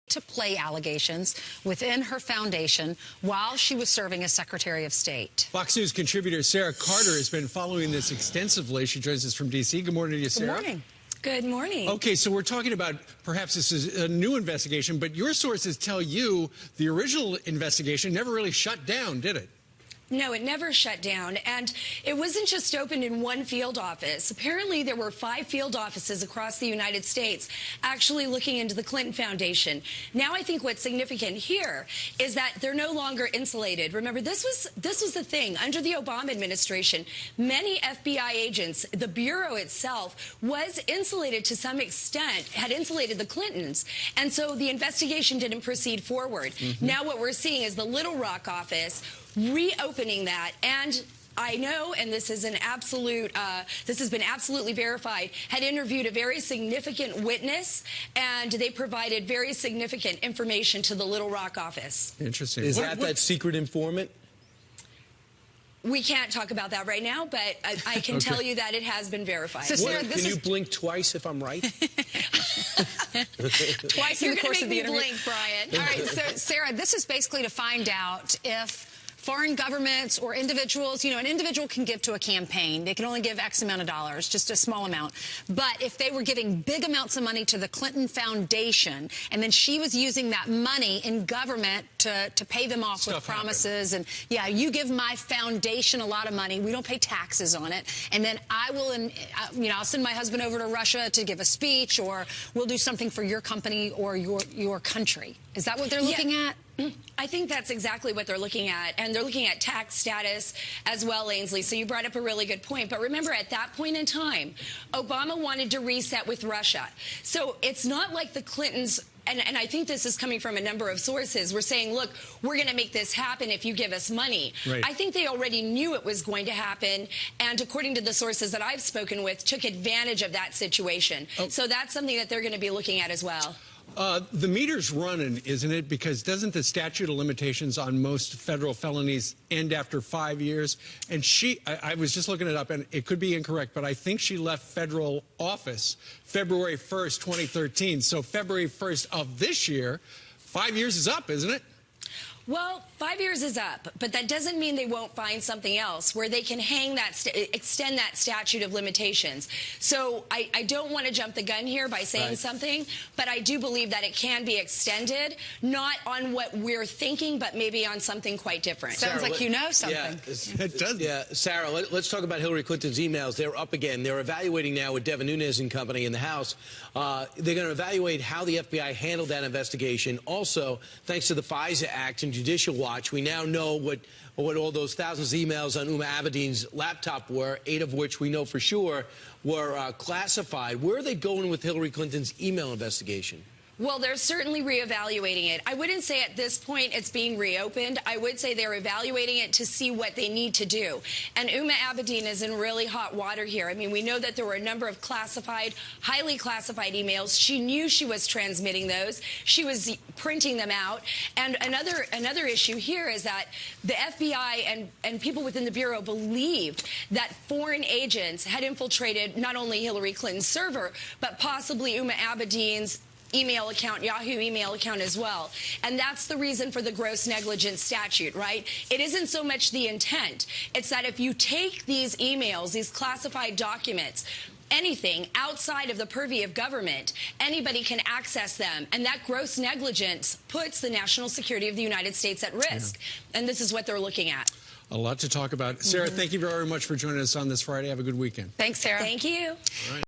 to play allegations within her foundation while she was serving as Secretary of State. Fox News contributor Sarah Carter has been following this extensively. She joins us from D.C. Good morning to you, Sarah. Good morning. Good morning. Okay, so we're talking about perhaps this is a new investigation, but your sources tell you the original investigation never really shut down, did it? No, it never shut down, and it wasn't just opened in one field office. Apparently, there were 5 field offices across the United States actually looking into the Clinton Foundation. Now, I think what's significant here is that they're no longer insulated. Remember, this was the thing. Under the Obama administration, many FBI agents, the Bureau itself, was insulated to some extent, had insulated the Clintons, and so the investigation didn't proceed forward. Now what we're seeing is the Little Rock office reopening that, and I know, and this is an absolute, this has been absolutely verified, had interviewed a very significant witness, and they provided very significant information to the Little Rock office. Interesting. Is that secret informant? We can't talk about that right now, but I can tell you that it has been verified. So, Sarah, Can you blink twice if I'm right? Twice in You're the course of the interview. blink, Brian. All right, so Sarah, this is basically to find out if foreign governments or individuals, you know, an individual can give to a campaign. They can only give X amount of dollars, just a small amount. But if they were giving big amounts of money to the Clinton Foundation, and then she was using that money in government to pay them off with promises, and yeah, you give my foundation a lot of money, we don't pay taxes on it, and then I will, you know, I'll send my husband over to Russia to give a speech, or we'll do something for your company or your country. Is that what they're looking at? I think that's exactly what they're looking at, and they're looking at tax status as well, Ainsley. So you brought up a really good point. But remember, at that point in time, Obama wanted to reset with Russia. So it's not like the Clintons, and I think this is coming from a number of sources, were saying, look, we're going to make this happen if you give us money. Right. I think they already knew it was going to happen, and according to the sources that I've spoken with, took advantage of that situation. So that's something that they're going to be looking at as well. The meter's running, isn't it? Because doesn't the statute of limitations on most federal felonies end after 5 years? And I was just looking it up, and it could be incorrect, but I think she left federal office February 1st, 2013. So February 1st of this year, 5 years is up, isn't it? Well, 5 years is up, but that doesn't mean they won't find something else where they can hang that, extend that statute of limitations. So I don't want to jump the gun here by saying something, but I do believe that it can be extended, not on what we're thinking, but maybe on something quite different. Sounds like you know something. Yeah, It does. Yeah, Sarah, let's talk about Hillary Clinton's emails. They're up again. They're evaluating now with Devin Nunes and company in the House. They're going to evaluate how the FBI handled that investigation. Also, thanks to the FISA Act and Judicial Watch, we now know what all those thousands of emails on Huma Abedin's laptop were, 8 of which we know for sure were classified. Where are they going with Hillary Clinton's email investigation? Well, they're certainly reevaluating it. I wouldn't say at this point it's being reopened. I would say they're evaluating it to see what they need to do. And Huma Abedin is in really hot water here. I mean, we know that there were a number of classified, highly classified emails. She knew she was transmitting those. She was printing them out. And another issue here is that the FBI and people within the Bureau believed that foreign agents had infiltrated not only Hillary Clinton's server, but possibly Huma Abedin's email account, Yahoo email account as well. And that's the reason for the gross negligence statute, right? It isn't so much the intent. It's that if you take these emails, these classified documents, anything outside of the purview of government, anybody can access them. And that gross negligence puts the national security of the United States at risk. And this is what they're looking at. A lot to talk about. Sarah, thank you very much for joining us on this Friday. Have a good weekend. Thanks, Sarah. Thank you. All right.